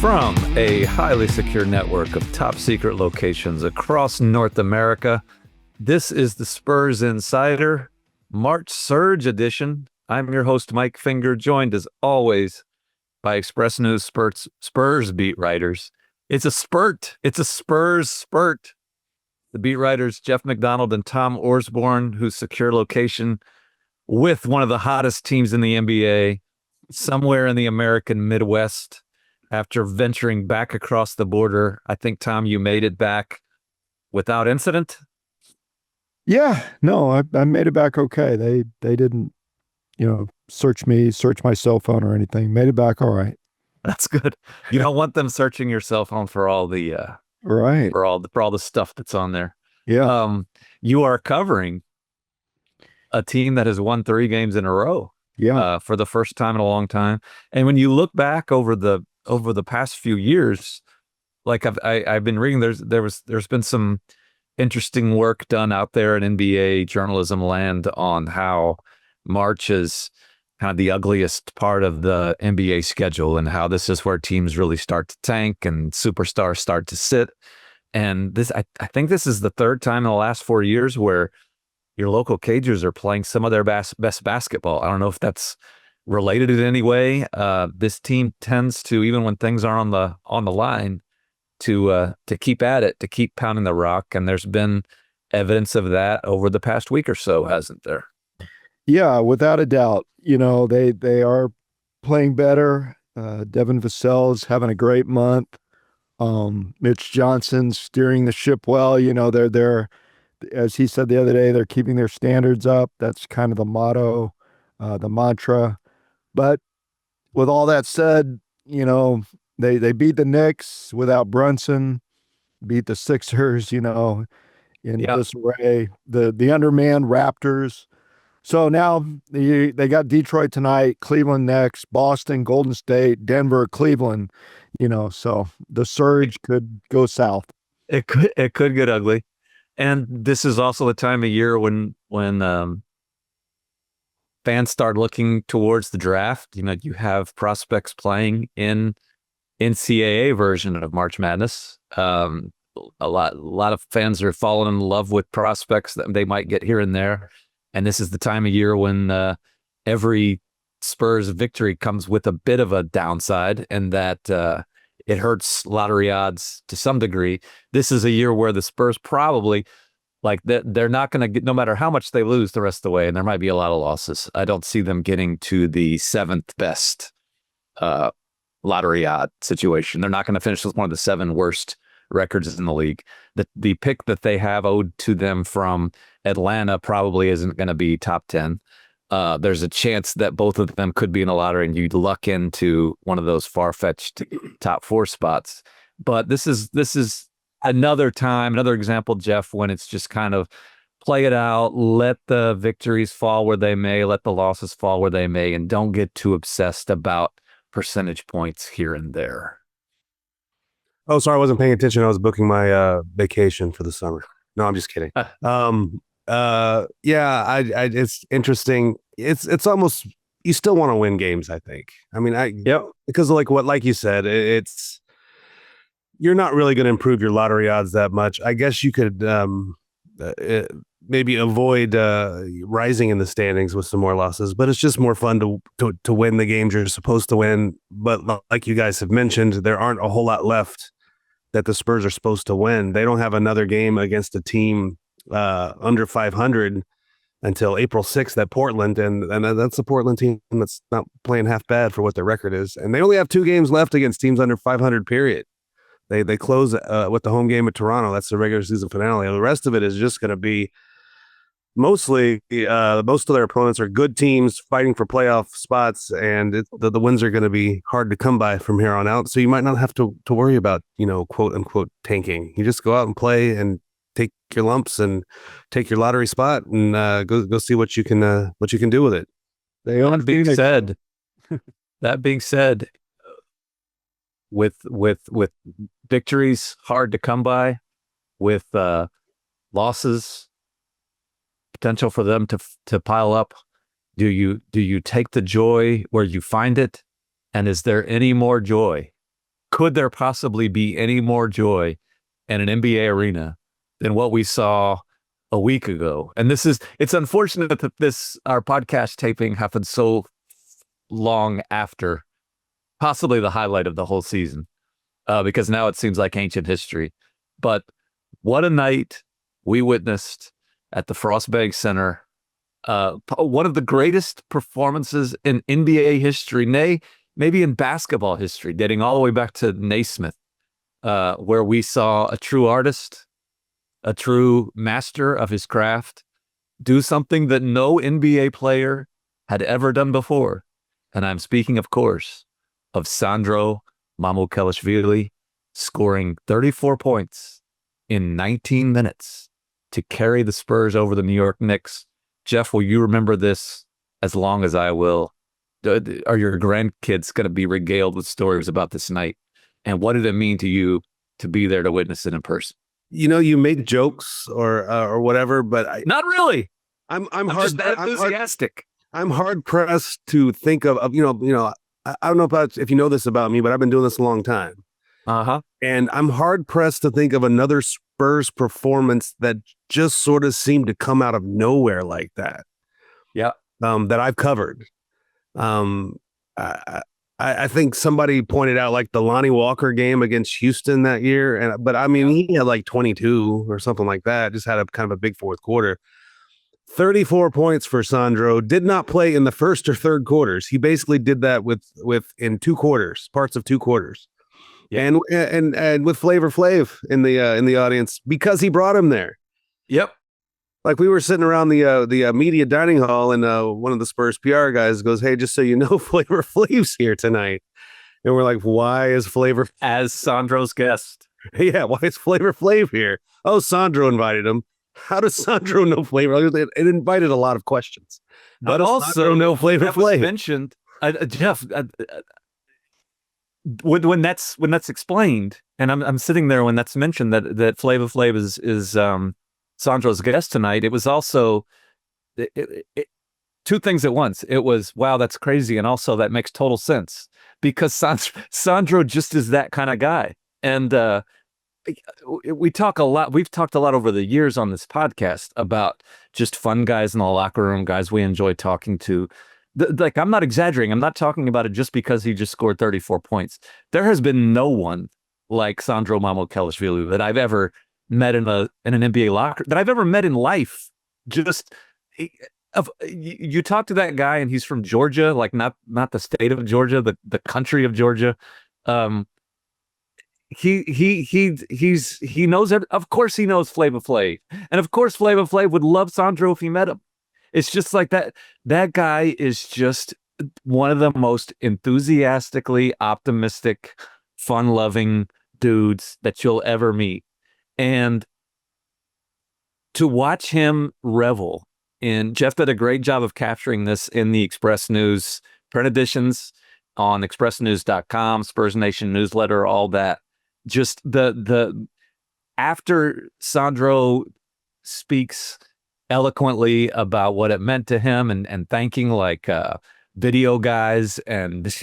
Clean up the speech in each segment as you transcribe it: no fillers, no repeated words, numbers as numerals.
From a highly secure network of top secret locations across North America, this is the Spurs Insider March Surge edition. I'm your host, Mike Finger, joined as always by Express News Spurs beat writers. It's a spurt. It's a Spurs spurt. The beat writers, Jeff McDonald and Tom Orsborn, whose secure location with one of the hottest teams in the NBA, somewhere in the American Midwest. After venturing back across the border, I think, Tom, you made it back without incident? Yeah, no, I made it back okay. They didn't, search my cell phone or anything. Made it back all right. That's good. You don't want them searching your cell phone for all the right for all the stuff that's on there. Yeah. You are covering a team that has won 3 games in a row. Yeah. For the first time in a long time. And when you look back over the past few years, like I've been reading, there's been some interesting work done out there in NBA journalism land on how March is kind of the ugliest part of the NBA schedule and how this is where teams really start to tank and superstars start to sit. And this, I think this is the third time in the last 4 years where your local Cagers are playing some of their best basketball. I don't know if that's related in any way. This team tends to, even when things are on the line, to keep at it, to keep pounding the rock. And there's been evidence of that over the past week or so, hasn't there? Yeah, without a doubt. They are playing better. Devin Vassell's having a great month. Mitch Johnson's steering the ship well. They're as he said the other day, they're keeping their standards up. That's kind of the motto, the mantra. But with all that said, they beat the Knicks without Brunson, beat the Sixers, in disarray, the undermanned Raptors. So now they got Detroit tonight, Cleveland next, Boston, Golden State, Denver, Cleveland, so the surge could go south. It could get ugly. And this is also the time of year when fans start looking towards the draft. You have prospects playing in NCAA version of March Madness. A lot of fans are falling in love with prospects that they might get here and there. And this is the time of year when every Spurs victory comes with a bit of a downside, and that it hurts lottery odds to some degree. This is a year where the Spurs probably, they're not going to get, no matter how much they lose the rest of the way, and there might be a lot of losses, I don't see them getting to the 7th best lottery odd situation. They're not going to finish with one of the 7 worst records in the league. The pick that they have owed to them from Atlanta probably isn't going to be top 10. There's a chance that both of them could be in the lottery and you'd luck into one of those far-fetched top 4 spots. But this is another example, Jeff, when it's just kind of play it out, let the victories fall where they may, let the losses fall where they may, and don't get too obsessed about percentage points here and there. Oh, sorry, I wasn't paying attention. I was booking my vacation for the summer. No, I'm just kidding. It's interesting. It's almost, you still want to win games, I think. I mean, because like you said, it's you're not really going to improve your lottery odds that much. I guess you could maybe avoid rising in the standings with some more losses, but it's just more fun to win the games you're supposed to win. But like you guys have mentioned, there aren't a whole lot left that the Spurs are supposed to win. They don't have another game against a team under 500 until April 6th at Portland, and that's a Portland team that's not playing half bad for what their record is. And they only have 2 games left against teams under 500, period. They close with the home game at Toronto. That's the regular season finale. The rest of it is just going to be mostly most of their opponents are good teams fighting for playoff spots, and the wins are going to be hard to come by from here on out. So you might not have to worry about, quote unquote tanking. You just go out and play and take your lumps and take your lottery spot and go see what you can do with it. That being said, with victories hard to come by, with losses potential for them to pile up, do you take the joy where you find it, and is there any more joy could there possibly be any more joy in an NBA arena than what we saw a week ago? And it's unfortunate that our podcast taping happened so long after possibly the highlight of the whole season, because now it seems like ancient history. But what a night we witnessed at the Frostbank Center. One of the greatest performances in NBA history, maybe in basketball history, dating all the way back to Naismith, where we saw a true artist, a true master of his craft, do something that no NBA player had ever done before. And I'm speaking, of course, of Sandro Mamukelashvili scoring 34 points in 19 minutes to carry the Spurs over the New York Knicks. Jeff, will you remember this as long as I will? Are your grandkids going to be regaled with stories about this night? And what did it mean to you to be there to witness it in person? You know, you make jokes or whatever, but not really. I'm just that enthusiastic. I'm hard pressed to think of you know. I don't know about if you know this about me, but I've been doing this a long time. And I'm hard pressed to think of another Spurs performance that just sort of seemed to come out of nowhere like that. Yeah. That I've covered. I think somebody pointed out like the Lonnie Walker game against Houston that year. But I mean, he had like 22 or something like that. Just had a kind of a big fourth quarter. 34 points for Sandro. Did not play in the first or third quarters. He basically did that in 2 quarters, parts of 2 quarters. Yeah. And with Flavor Flav in the audience because he brought him there. Yep. Like we were sitting around the media dining hall, and one of the Spurs PR guys goes, "Hey, just so you know, Flavor Flav's here tonight." And we're like, "Why is Flavor as Sandro's guest?" Yeah, why is Flavor Flav here? Oh, Sandro invited him. How does Sandro know Flavor? It invited a lot of questions. But also, no Flavor Flav mentioned, Jeff. When that's explained, and I'm sitting there when that's mentioned that Flavor Flav is Sandro's guest tonight. It was also two things at once. It was, wow, that's crazy, and also that makes total sense because Sandro just is that kind of guy. And we've talked a lot over the years on this podcast about just fun guys in the locker room, guys we enjoy talking to. Like, I'm not exaggerating. I'm not talking about it just because he just scored 34 points. There has been no one like Sandro Mamukelashvili that I've ever met in an NBA locker, that I've ever met in life. You talk to that guy and he's from Georgia, like not the state of Georgia, the country of Georgia. He knows it. Of course he knows Flavor Flav, and of course Flavor Flav would love Sandro if he met him. It's just like that guy is just one of the most enthusiastically optimistic, fun-loving dudes that you'll ever meet. And to watch him revel in, Jeff did a great job of capturing this in the Express News print editions on expressnews.com, Spurs Nation newsletter, all that. Just the after Sandro speaks eloquently about what it meant to him and thanking like video guys and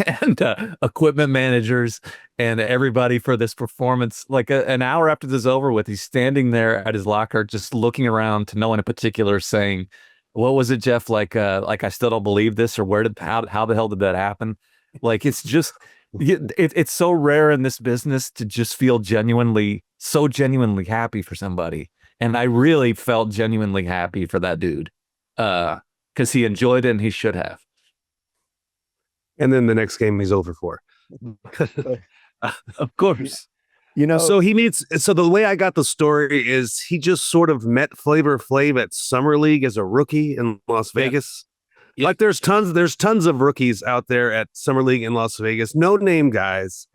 equipment managers and everybody for this performance. Like an hour after this is over with, he's standing there at his locker just looking around to no one in particular, saying, what was it, Jeff? Like I still don't believe this, or how the hell did that happen? Like, it's just it's so rare in this business to just feel genuinely happy for somebody. And I really felt genuinely happy for that dude because he enjoyed it and he should have. And then the next game he's over for. Of course. You know, so the way I got the story is he just sort of met Flavor Flav at Summer League as a rookie in Las Vegas. Yeah. Like there's tons of rookies out there at Summer League in Las Vegas. No name guys.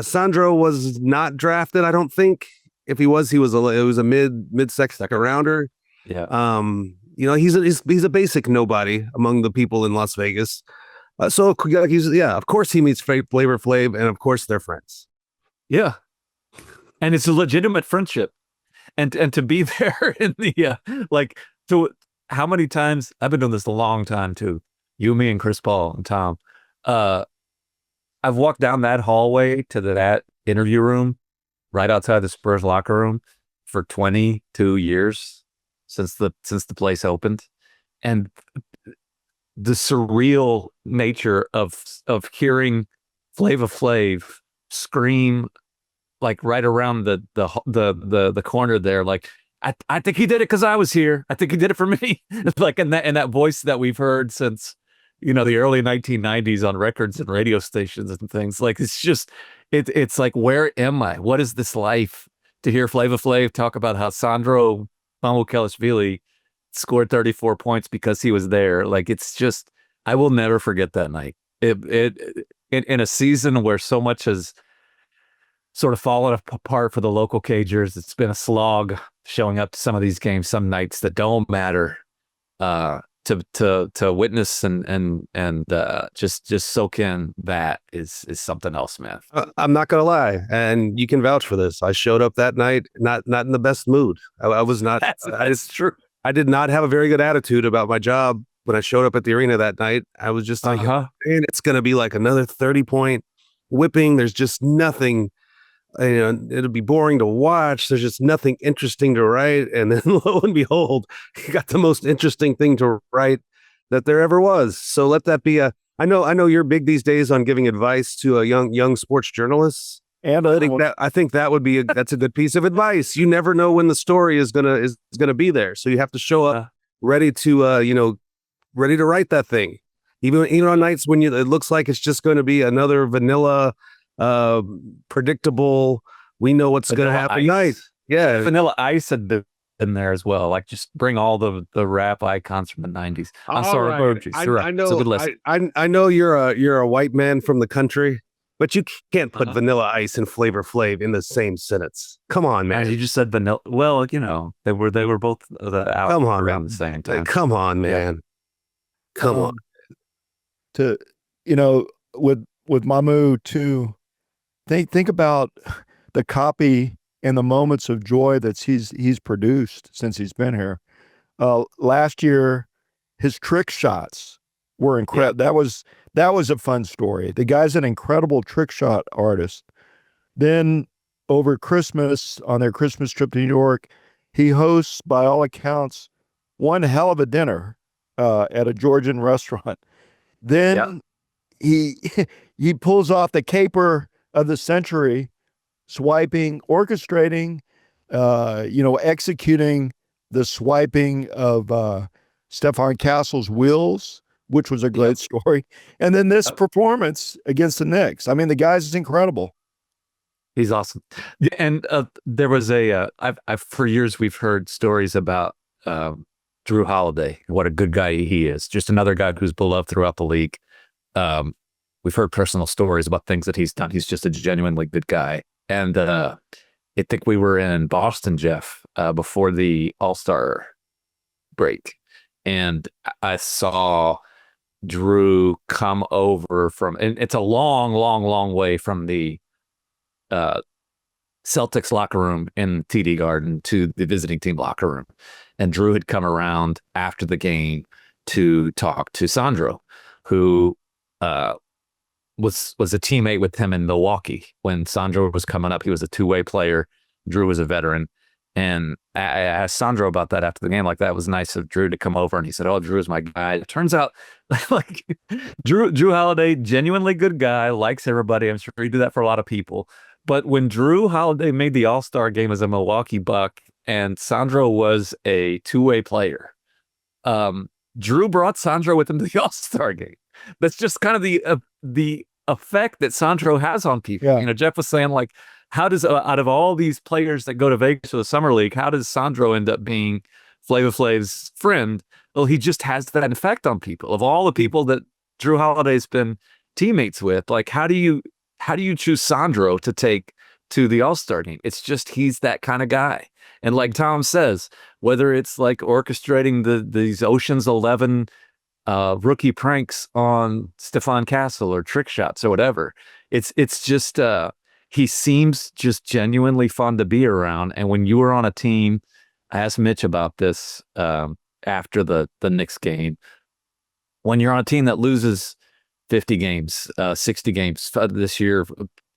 Sandro was not drafted, I don't think. If he was, it was a mid-second rounder. Yeah. You know, he's a basic nobody among the people in Las Vegas. So of course he meets Flavor Flav, and of course they're friends. Yeah. And it's a legitimate friendship. And to be there in the how many times I've been doing this a long time too. You, me, and Chris Paul and Tom. I've walked down that hallway to that interview room right outside the Spurs locker room for 22 years since the place opened, and the surreal nature of hearing Flava Flav scream like right around the corner there, like I think he did it because I was here. I think he did it for me. Like in that voice that we've heard since the early 1990s on records and radio stations and things. Like it's just it's like, where am I? What is this life? To hear Flava Flav talk about how Sandro Mamukelashvili scored 34 points because he was there. Like it's just, I will never forget that night. In a season where so much has sort of fallen apart for the local Cagers. It's been a slog showing up to some of these games, some nights that don't matter, to witness and just soak in. That is something else, man. I'm not gonna lie, and you can vouch for this. I showed up that night not in the best mood. I was not. That's true. I did not have a very good attitude about my job when I showed up at the arena that night. I was just thinking, man, it's gonna be like another 30-point whipping. There's just nothing. It'll be boring to watch. There's just nothing interesting to write. And then lo and behold, you got the most interesting thing to write that there ever was. So let that be I know you're big these days on giving advice to a young sports journalists. And I think that would be that's a good piece of advice. You never know when the story is gonna be there. So you have to show up ready to ready to write that thing. Even on nights when it looks like it's just going to be another vanilla predictable, we know what's going to happen night. Yeah, Vanilla Ice had been in there as well. Like, just bring all the rap icons from the 90s. I'm sorry, right. I know. I know you're a white man from the country, but you can't put Vanilla Ice and Flavor Flav in the same sentence. Come on, man. You just said vanilla. Well, they were both out around the same time. Come on, man. Come on. With Mamu too. Think about the copy and the moments of joy that he's produced since he's been here. Last year, his trick shots were incredible. Yeah. That was a fun story. The guy's an incredible trick shot artist. Then over Christmas, on their Christmas trip to New York, he hosts, by all accounts, one hell of a dinner at a Georgian restaurant. Then he pulls off the caper of the century, swiping, orchestrating, executing the swiping of Stephon Castle's wheels, which was a great story. And then this performance against the Knicks. I mean, the guy's incredible. He's awesome. And there was I've for years we've heard stories about Drew Holiday, what a good guy he is. Just another guy who's beloved throughout the league. We've heard personal stories about things that he's done. He's just a genuinely good guy. And I think we were in Boston, Jeff, before the All-Star break. And I saw Drew come over and it's a long way from the Celtics locker room in TD Garden to the visiting team locker room. And Drew had come around after the game to talk to Sandro, who was a teammate with him in Milwaukee when Sandro was coming up. He was a two-way player. Drew was a veteran. And I asked Sandro about that after the game. Like, that was nice of Drew to come over. And he said, "Oh, Drew's my guy." It turns out, like, Drew Holiday, genuinely good guy, likes everybody. I'm sure he did that for a lot of people. But when Drew Holiday made the All-Star game as a Milwaukee Buck and Sandro was a two-way player, Drew brought Sandro with him to the All-Star game. That's just kind of the effect that Sandro has on people. Yeah. Jeff was saying, like, how does out of all these players that go to Vegas for the summer league, how does Sandro end up being Flava Flav's friend? Well, he just has that effect on people. Of all the people that Drew Holiday's been teammates with, like, how do you choose Sandro to take to the All-Star game? It's just, he's that kind of guy. And like Tom says, whether it's like orchestrating these Ocean's 11 rookie pranks on Stephon Castle or trick shots or whatever, it's just he seems just genuinely fun to be around. And when you were on a team, I asked Mitch about this after the Knicks game, when you're on a team that loses 50 games, 60 games this year,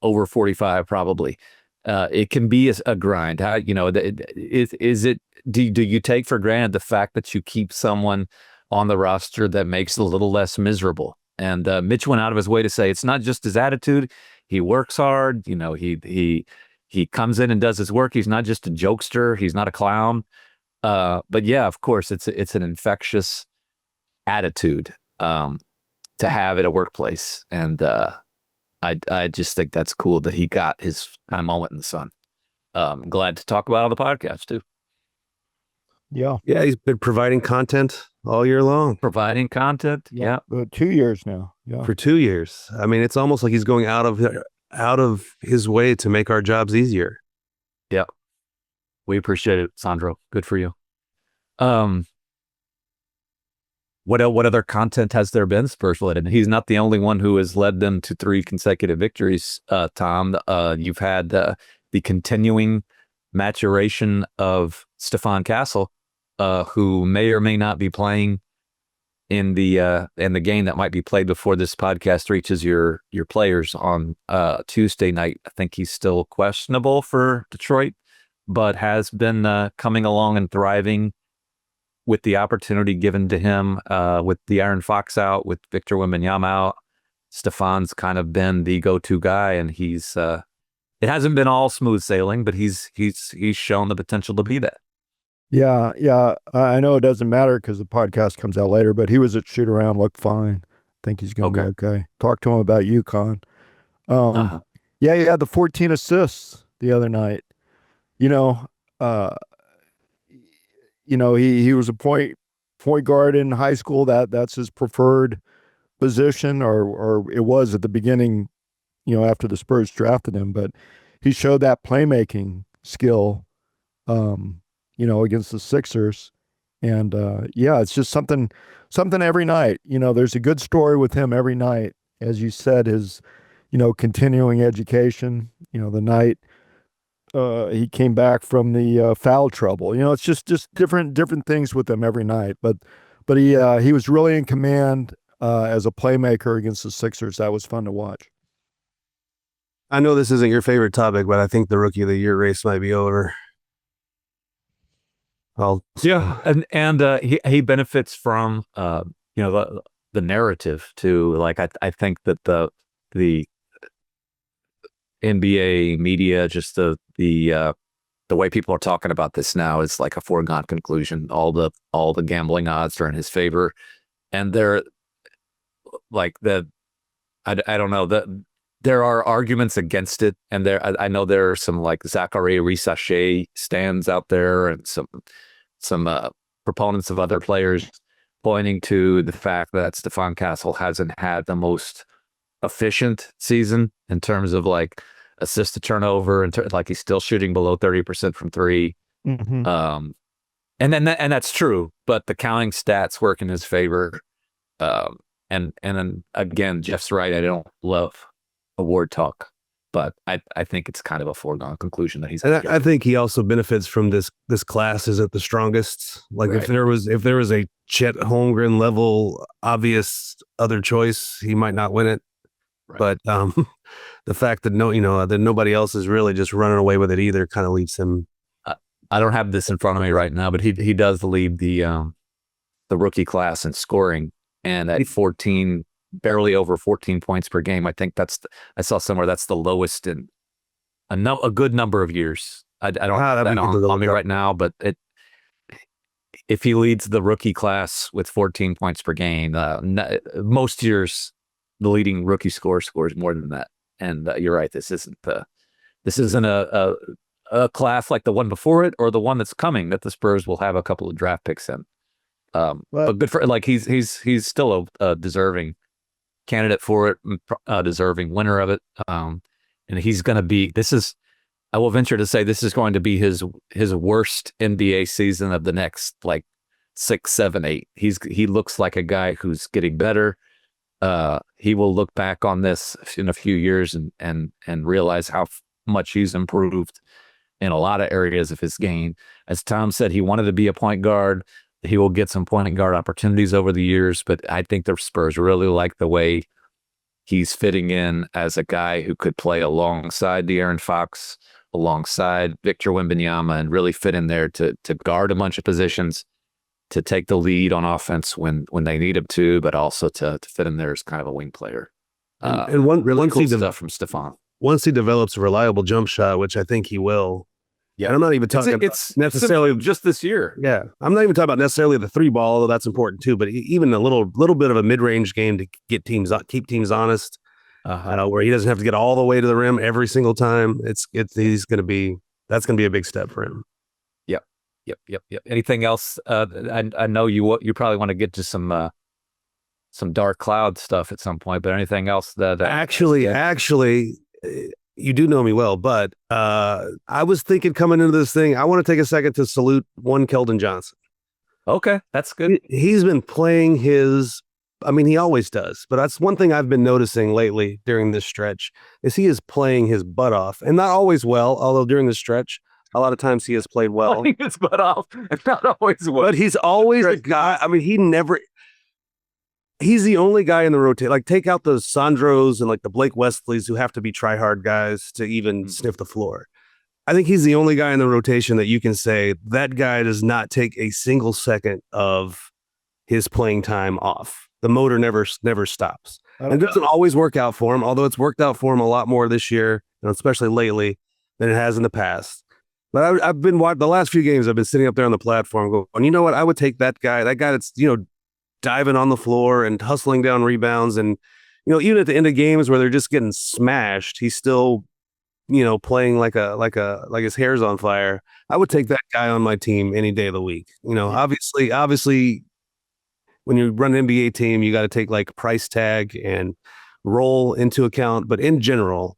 over 45 probably. It can be a grind. How, is it, do you take for granted the fact that you keep someone on the roster that makes it a little less miserable? And Mitch went out of his way to say it's not just his attitude. He works hard. He comes in and does his work. He's not just a jokester. He's not a clown. But yeah, of course, it's an infectious attitude to have at a workplace. And I just think that's cool that he got his kind of moment in the sun. Glad to talk about it on the podcast too. Yeah. Yeah, he's been providing content all year long. Providing content. Yeah. 2 years now. Yeah. For 2 years. I mean, it's almost like he's going out of his way to make our jobs easier. Yeah. We appreciate it, Sandro. Good for you. What other content has there been Spurs related? And he's not the only one who has led them to 3 consecutive victories, Tom. You've had the continuing maturation of Stephon Castle, who may or may not be playing in the game that might be played before this podcast reaches your players on Tuesday night. I think he's still questionable for Detroit, but has been coming along and thriving with the opportunity given to him, with the Aaron Fox out, with Victor Wembanyama out. Stephon's kind of been the go-to guy, and he's it hasn't been all smooth sailing, but he's shown the potential to be that. Yeah. I know it doesn't matter because the podcast comes out later, but he was at shoot around, looked fine. I think he's going to be okay. Talk to him about UConn. Yeah, he had the 14 assists the other night. He was a point guard in high school. That's his preferred position, or it was at the beginning, after the Spurs drafted him. But he showed that playmaking skill, against the Sixers. And it's just something every night. There's a good story with him every night. As you said, his, continuing education, the night he came back from the foul trouble. It's just different things with him every night. But he was really in command as a playmaker against the Sixers. That was fun to watch. I know this isn't your favorite topic, but I think the Rookie of the Year race might be over. And he benefits from the narrative too. Like I think that the NBA media, just the way people are talking about this now is like a foregone conclusion. All the gambling odds are in his favor, and they're like I don't know, there are arguments against it, and I know there are some like Zachary Rissache stands out there, and some proponents of other players pointing to the fact that Stephon Castle hasn't had the most efficient season in terms of like assist to turnover, and like he's still shooting below 30% from 3. Mm-hmm. And that's true, but the counting stats work in his favor. And then again, Jeff's right. I don't love award talk, but I think it's kind of a foregone conclusion that he's. And I think he also benefits from this class isn't the strongest. Like Right. if there was a Chet Holmgren level obvious other choice, he might not win it. Right. But the fact that that nobody else is really just running away with it either kind of leaves him. I don't have this in front of me right now, but he does lead the rookie class in scoring, and at 14, barely over 14 points per game. I think I saw somewhere that's the lowest in a good number of years. I don't have that on me right now, but if he leads the rookie class with 14 points per game, most years the leading rookie scores more than that. And you're right, this isn't a class like the one before it or the one that's coming that the Spurs will have a couple of draft picks in. But good for, like, he's still a deserving candidate for it, deserving winner of it. And he's going to be, I will venture to say this is going to be his worst NBA season of the next like 6, 7, 8. He looks like a guy who's getting better. He will look back on this in a few years and realize how much he's improved in a lot of areas of his game. As Tom said, he wanted to be a point guard. He will get some point guard opportunities over the years, but I think the Spurs really like the way he's fitting in as a guy who could play alongside De'Aaron Fox, alongside Victor Wembanyama, and really fit in there to guard a bunch of positions, to take the lead on offense when they need him to, but also to fit in there as kind of a wing player. And really cool stuff from Stephon. Once he develops a reliable jump shot, which I think he will. Yeah, and I'm not even talking about necessarily just this year. Yeah, I'm not even talking about necessarily the three ball, although that's important too. But even a little bit of a mid range game to keep teams honest, where he doesn't have to get all the way to the rim every single time. That's going to be a big step for him. Yep. Anything else? I know you probably want to get to some dark cloud stuff at some point, but anything else that actually, you do know me well, but I was thinking coming into this thing, I want to take a second to salute one Keldon Johnson. Okay, that's good. He's been playing he always does, but that's one thing I've been noticing lately during this stretch is he is playing his butt off, and not always well, although during the stretch, a lot of times he has played well. Playing his butt off, and not always well. But he's always a guy, he's the only guy in the rotation. Like, take out those Sandros and like the Blake Westleys who have to be try-hard guys to even sniff the floor. I think he's the only guy in the rotation that you can say that guy does not take a single second of his playing time off. The motor never stops. And it doesn't always work out for him, although it's worked out for him a lot more this year, and especially lately, than it has in the past. But I've been watching the last few games. I've been sitting up there on the platform going, you know what? I would take that guy that's, diving on the floor and hustling down rebounds. And, even at the end of games where they're just getting smashed, he's still, playing like his hair's on fire. I would take that guy on my team any day of the week. Obviously when you run an NBA team, you got to take like price tag and role into account. But in general,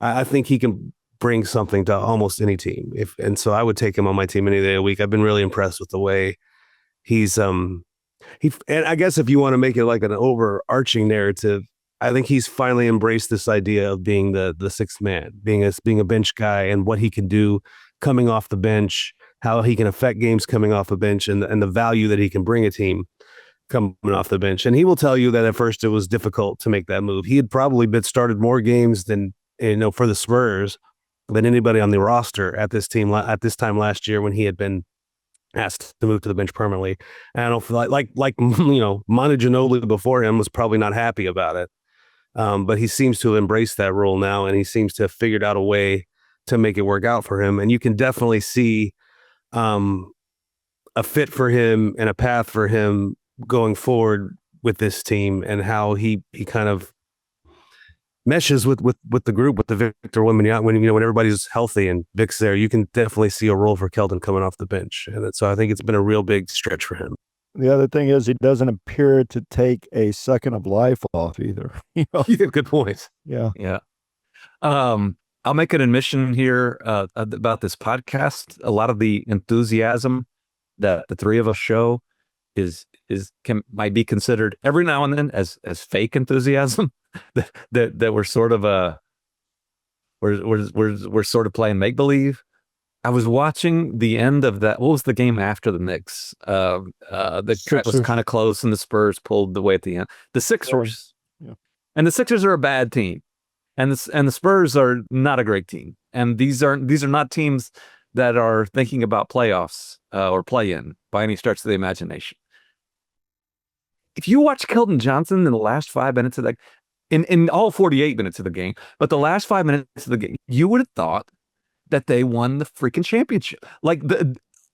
I think he can bring something to almost any team. So I would take him on my team any day of the week. I've been really impressed with the way he's and I guess if you want to make it like an overarching narrative, I think he's finally embraced this idea of being the sixth man, being a bench guy, and what he can do coming off the bench, how he can affect games coming off the bench, and the value that he can bring a team coming off the bench. And he will tell you that at first it was difficult to make that move. He had probably started more games than for the Spurs than anybody on the roster at this time last year when he had been asked to move to the bench permanently. And I don't feel like Manu Ginobili before him was probably not happy about it. But he seems to have embraced that role now, and he seems to have figured out a way to make it work out for him. And you can definitely see a fit for him and a path for him going forward with this team, and how he kind of meshes with the group, with the Victor Wembanyama. When everybody's healthy and Vic's there, you can definitely see a role for Keldon coming off the bench. And so I think it's been a real big stretch for him. The other thing is he doesn't appear to take a second of life off either. Good point. Yeah. I'll make an admission here about this podcast. A lot of the enthusiasm that the three of us show might be considered every now and then as fake enthusiasm. that we're sort of we're sort of playing make believe. I was watching the end of that. What was the game after the Knicks? The trip was kind of close, and the Spurs pulled away at the end. The Sixers, and the Sixers are a bad team, and the Spurs are not a great team. And these are not teams that are thinking about playoffs or play-in by any stretch of the imagination. If you watch Keldon Johnson in the last 5 minutes of that, in all 48 minutes of the game, but the last 5 minutes of the game, you would have thought that they won the freaking championship. Like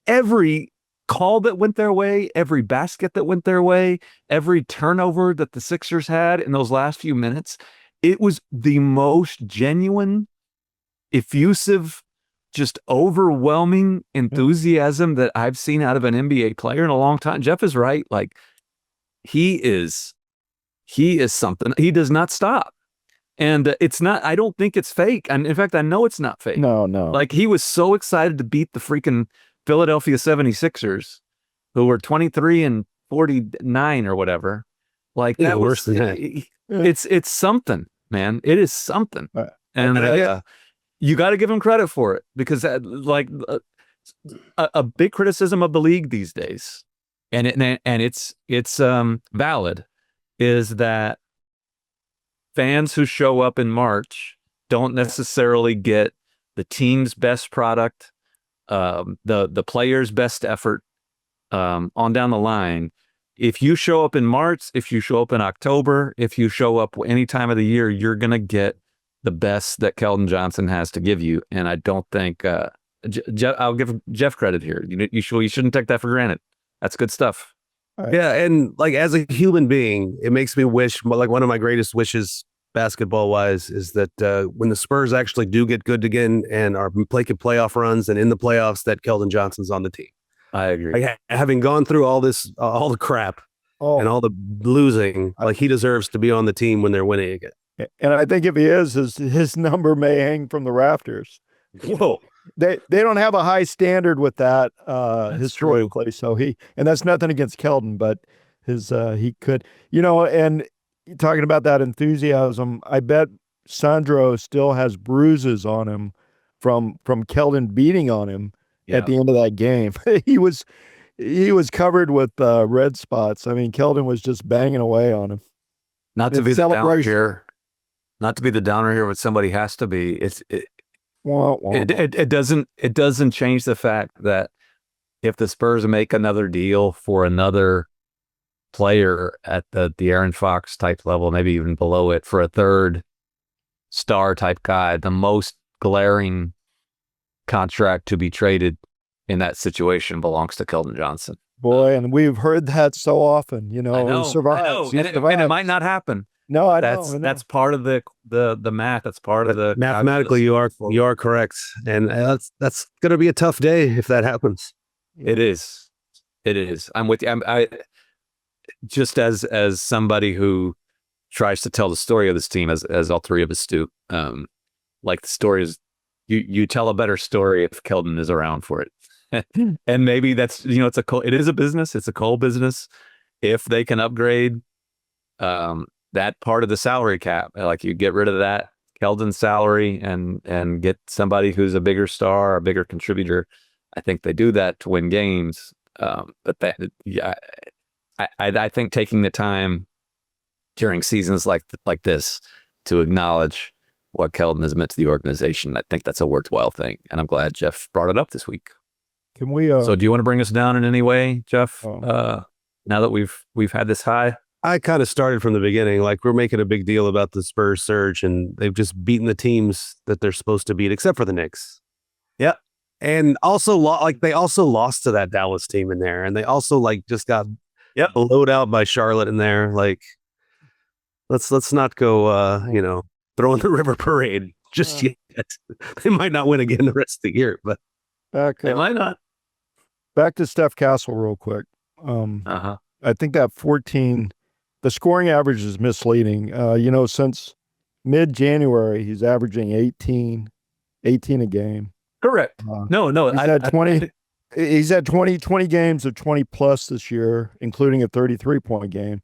every call that went their way, every basket that went their way, every turnover that the Sixers had in those last few minutes, it was the most genuine, effusive, just overwhelming enthusiasm that I've seen out of an NBA player in a long time. Jeff is right. Like he is something. He does not stop. And it's not, I don't think it's fake. And in fact, I know it's not fake. No. Like he was so excited to beat the freaking Philadelphia 76ers, who were 23-49 or whatever. Like that worse than that. It's something, man. It is something. And you got to give him credit for it, because a big criticism of the league these days, and it's valid, is that fans who show up in March don't necessarily get the team's best product, the player's best effort on down the line. If you show up in March, if you show up in October, if you show up any time of the year, you're going to get the best that Keldon Johnson has to give you. And I don't think I'll give Jeff credit here. You shouldn't take that for granted. That's good stuff. Right. Yeah, and like as a human being, it makes me wish, like one of my greatest wishes basketball-wise is that when the Spurs actually do get good again and are making playoff runs and in the playoffs, that Keldon Johnson's on the team. I agree. Like, having gone through all this, all the crap and all the losing, like he deserves to be on the team when they're winning again. And I think if he is, his number may hang from the rafters. Whoa. They don't have a high standard with that historically. True. So and that's nothing against Keldon, but he could, and talking about that enthusiasm, I bet Sandro still has bruises on him from Keldon beating on him at the end of that game. He was covered with red spots. I mean, Keldon was just banging away on him. Not to be the downer here. Not to be the downer here, but somebody has to be. It doesn't change the fact that if the Spurs make another deal for another player at the Aaron Fox type level, maybe even below it, for a third star type guy, the most glaring contract to be traded in that situation belongs to Keldon Johnson. Boy, and we've heard that so often, I know. And it might not happen. No, I know. That's part of the math. That's part of the mathematically. You are correct, and that's going to be a tough day if that happens. It is. I'm with you. I just as somebody who tries to tell the story of this team, as all three of us do. Like the story is, you tell a better story if Keldon is around for it, and maybe that's it is a business. It's a coal business. If they can upgrade that part of the salary cap, like you get rid of that Keldon salary and get somebody who's a bigger star, a bigger contributor, I think they do that to win games. But I think taking the time during seasons like this to acknowledge what Keldon has meant to the organization, I think that's a worthwhile thing. And I'm glad Jeff brought it up this week. Can we? So do you want to bring us down in any way, Jeff? Now that we've had this high? I kind of started from the beginning. Like, we're making a big deal about the Spurs surge, and they've just beaten the teams that they're supposed to beat, except for the Knicks. Yeah. And also, they also lost to that Dallas team in there, and they also just got blowed out by Charlotte in there. Like, let's not go, throwing the river parade just yet. They might not win again the rest of the year, but they might not. Back to Steph Castle real quick. I think that 14. The scoring average is misleading. Since mid-January, he's averaging 18 a game. Correct. No. He's had 20. He's had 20 games of 20 plus this year, including a 33-point game.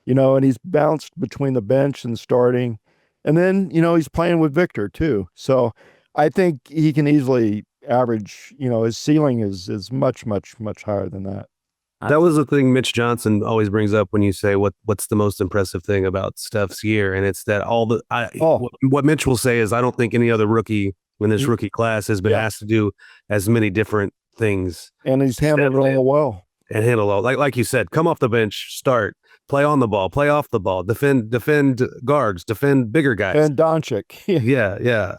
And he's bounced between the bench and starting. And then, he's playing with Victor too. So I think he can easily average, his ceiling is much, much, much higher than that. That was the thing Mitch Johnson always brings up when you say what's the most impressive thing about Steph's year, and it's that what Mitch will say is, I don't think any other rookie in this rookie class has been asked to do as many different things, and he's handled it all well. And handle all like you said, come off the bench, start, play on the ball, play off the ball, defend guards, defend bigger guys, and Doncic. yeah.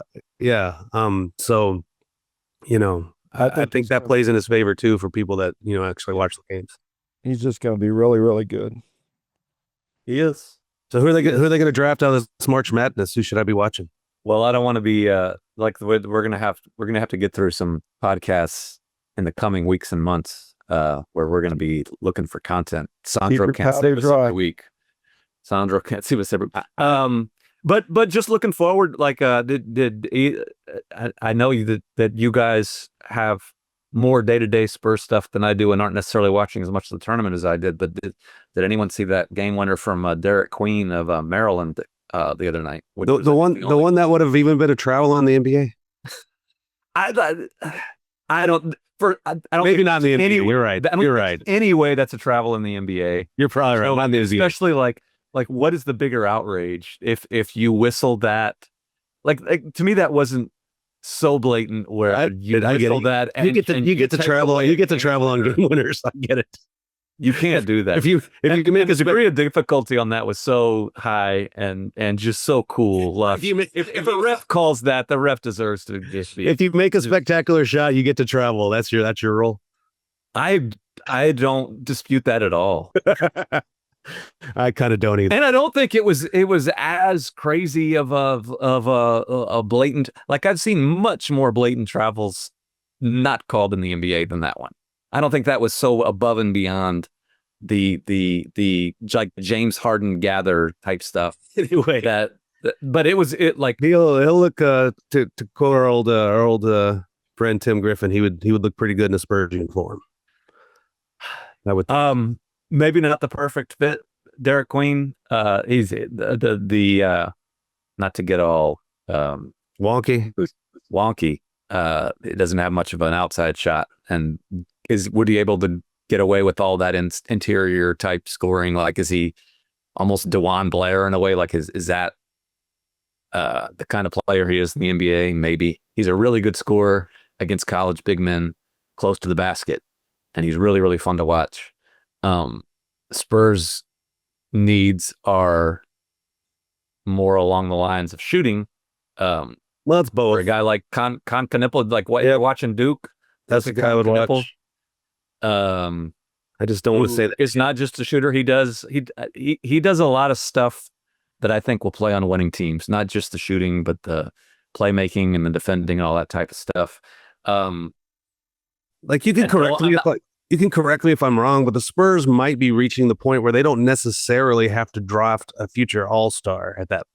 So I think that plays in his favor too for people that actually watch the games. He's just going to be really, really good. He is. So who are they going to draft out of this March Madness? Who should I be watching? Well, I don't want to be we're going to have to get through some podcasts in the coming weeks and months where we're going to be looking for content. Sandro can't see us every week. Sandro can't see us every. But just looking forward, I know that you guys have more day-to-day Spurs stuff than I do and aren't necessarily watching as much of the tournament as I did. But did anyone see that game winner from Derek Queen of Maryland the other night? The one that would have even been a travel in the NBA. I don't. Maybe not in the NBA. You're right. You're right. Anyway, that's a travel in the NBA. You're probably right. Especially like what is the bigger outrage if you whistle that? Like to me that wasn't so blatant where I you get whistle it. that and You get to take travel. away You get to game travel on winner. game winners. I get it. You can't do that. If you And can make the a degree of difficulty on that was so high and just so cool. Lush. If a ref calls that, the ref deserves to just be. if you make a spectacular shot, you get to travel. That's your rule. I don't dispute that at all. I kind of don't either. And I don't think it was as crazy of a blatant, like I've seen much more blatant travels not called in the NBA than that one. I don't think that was so above and beyond the like James Harden gather type stuff. Anyway, but it like he'll look to quote our old friend Tim Griffin. He would look pretty good in a Spurs uniform. I would. Maybe not the perfect fit. Derek Queen, he's the not to get all wonky. It doesn't have much of an outside shot, and would he able to get away with all that interior type scoring? Like, is he almost DeJuan Blair in a way? Like, is that the kind of player he is in the NBA? Maybe he's a really good scorer against college big men close to the basket, and he's really, really fun to watch. Spurs needs are more along the lines of shooting. Well, it's both. For a guy like Con Knipple, like what you're watching Duke. That's the guy I would watch. I just don't want to say that it's not just a shooter. He does a lot of stuff that I think will play on winning teams. Not just the shooting, but the playmaking and the defending and all that type of stuff. Like you can correct me if I'm wrong, but the Spurs might be reaching the point where they don't necessarily have to draft a future All-Star at that.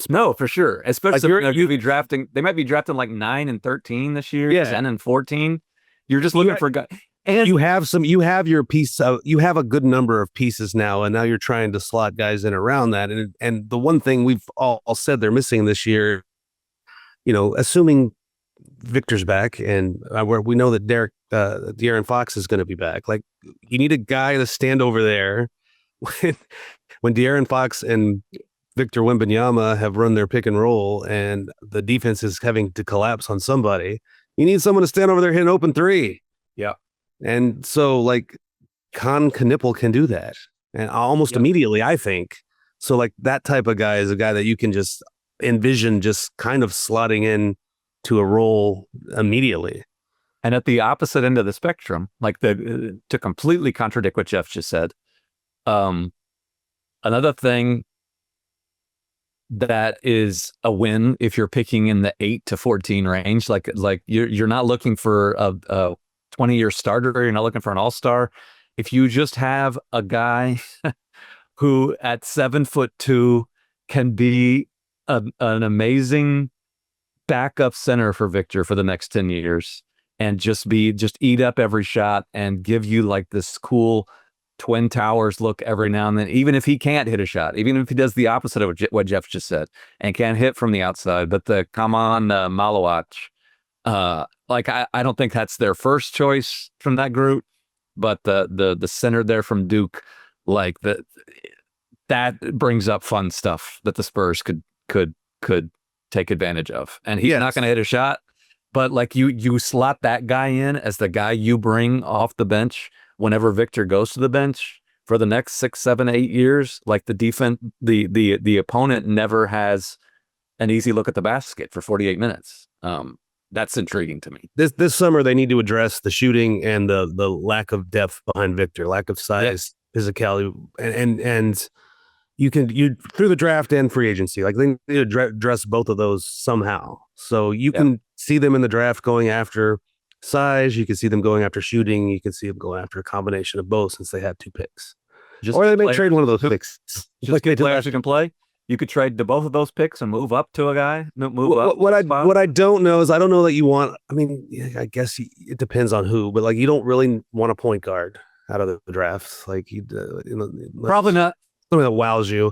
No, for sure. Especially like you'd be drafting. They might be drafting like 9 and 13 this year. Yeah. 10 and 14. You're just looking for guys. And you have your piece. You have a good number of pieces now, and now you're trying to slot guys in around that. And the one thing we've all said they're missing this year, assuming Victor's back, and we know that De'Aaron Fox is going to be back. Like, you need a guy to stand over there when De'Aaron Fox and Victor Wembanyama have run their pick and roll, and the defense is having to collapse on somebody. You need someone to stand over there hitting open three. Yeah. And so, like, Con Knipple can do that, and almost immediately, I think. So, like, that type of guy is a guy that you can just envision just kind of slotting in to a role immediately. And at the opposite end of the spectrum, like to completely contradict what Jeff just said, another thing that is a win if you're picking in the 8 to 14 range, like you're not looking for a 20-year starter, you're not looking for an all-star. If you just have a guy who at 7'2" can be an amazing backup center for Victor for the next 10 years and just eat up every shot and give you like this cool Twin Towers look every now and then, even if he can't hit a shot, even if he does the opposite of what Jeff just said and can't hit from the outside, but the come on Malawach, like I don't think that's their first choice from that group, but the center there from Duke, like that brings up fun stuff that the Spurs could take advantage of. And he's not going to hit a shot, but like you slot that guy in as the guy you bring off the bench whenever Victor goes to the bench for the next 6, 7, 8 years. Like the opponent never has an easy look at the basket for 48 minutes. That's intriguing to me. This summer they need to address the shooting and the lack of depth behind Victor, lack of size, physicality, and you through the draft and free agency, like they need to address both of those somehow. So you can see them in the draft going after size, you can see them going after shooting, you can see them going after a combination of both since they have 2 picks. Or they may trade one of those picks. Just like players who can play. You could trade to both of those picks and move up to a guy. What I don't know is I don't know that you want. I mean, I guess it depends on who, but like you don't really want a point guard out of the draft. Like probably not something that wows you.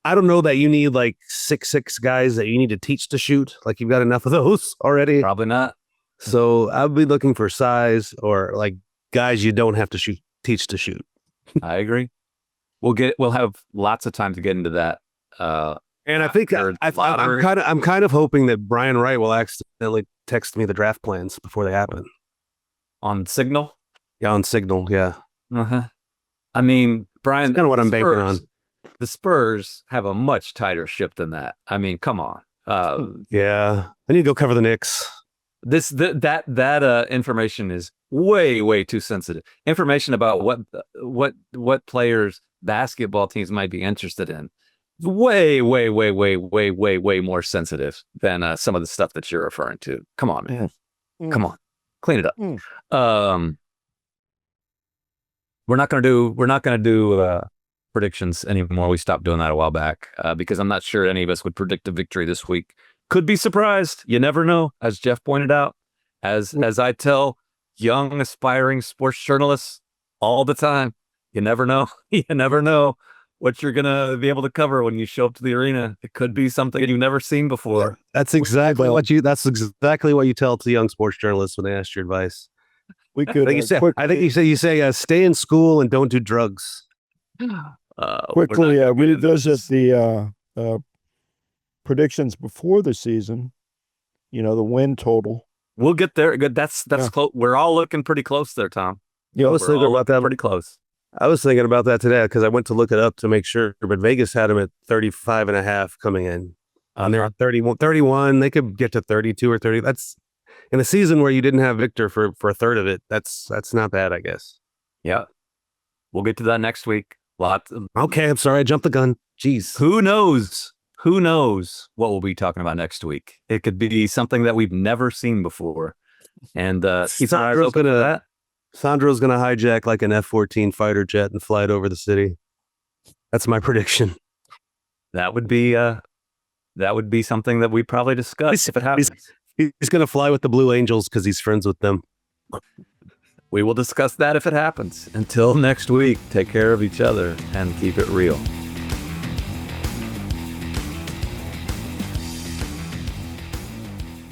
I don't know that you need like 6'6" guys that you need to teach to shoot. Like you've got enough of those already. Probably not. So I'd be looking for size or like guys you don't have to teach to shoot. I agree. we'll have lots of time to get into that. And I think I'm kind of hoping that Brian Wright will accidentally text me the draft plans before they happen on Signal. Yeah, on Signal. Yeah. I mean, Brian, that's kind of what I'm banking on. The Spurs have a much tighter ship than that. I mean, come on. Yeah, I need to go cover the Knicks. That information is way too sensitive. Information about what players basketball teams might be interested in. Way more sensitive than some of the stuff that you're referring to. Come on, man. Come on, clean it up. We're not gonna do predictions anymore. We stopped doing that a while back because I'm not sure any of us would predict a victory this week. Could be surprised. You never know, as Jeff pointed out. As I tell young aspiring sports journalists all the time, you never know. You never know what you're gonna be able to cover when you show up to the arena. It could be something you've never seen before. That's exactly what you tell to young sports journalists when they ask your advice. We could. I think you say stay in school and don't do drugs. Quickly, we visit the predictions before the season. The win total. We'll get there. Good. That's close. We're all looking pretty close there, Tom. Yeah, I was thinking about that. Pretty close. I was thinking about that today because I went to look it up to make sure, but Vegas had them at 35.5 coming in. And they're at 31. They could get to 32 or 30. That's in a season where you didn't have Victor for a third of it. That's not bad, I guess. Yeah. We'll get to that next week. Okay, I'm sorry. I jumped the gun. Jeez. Who knows? Who knows what we'll be talking about next week? It could be something that we've never seen before. And keep our eyes open to that. Sandro's going to hijack like an F-14 fighter jet and fly it over the city. That's my prediction. That would be something that we probably discuss if it happens. He's going to fly with the Blue Angels because he's friends with them. We will discuss that if it happens. Until next week, take care of each other and keep it real.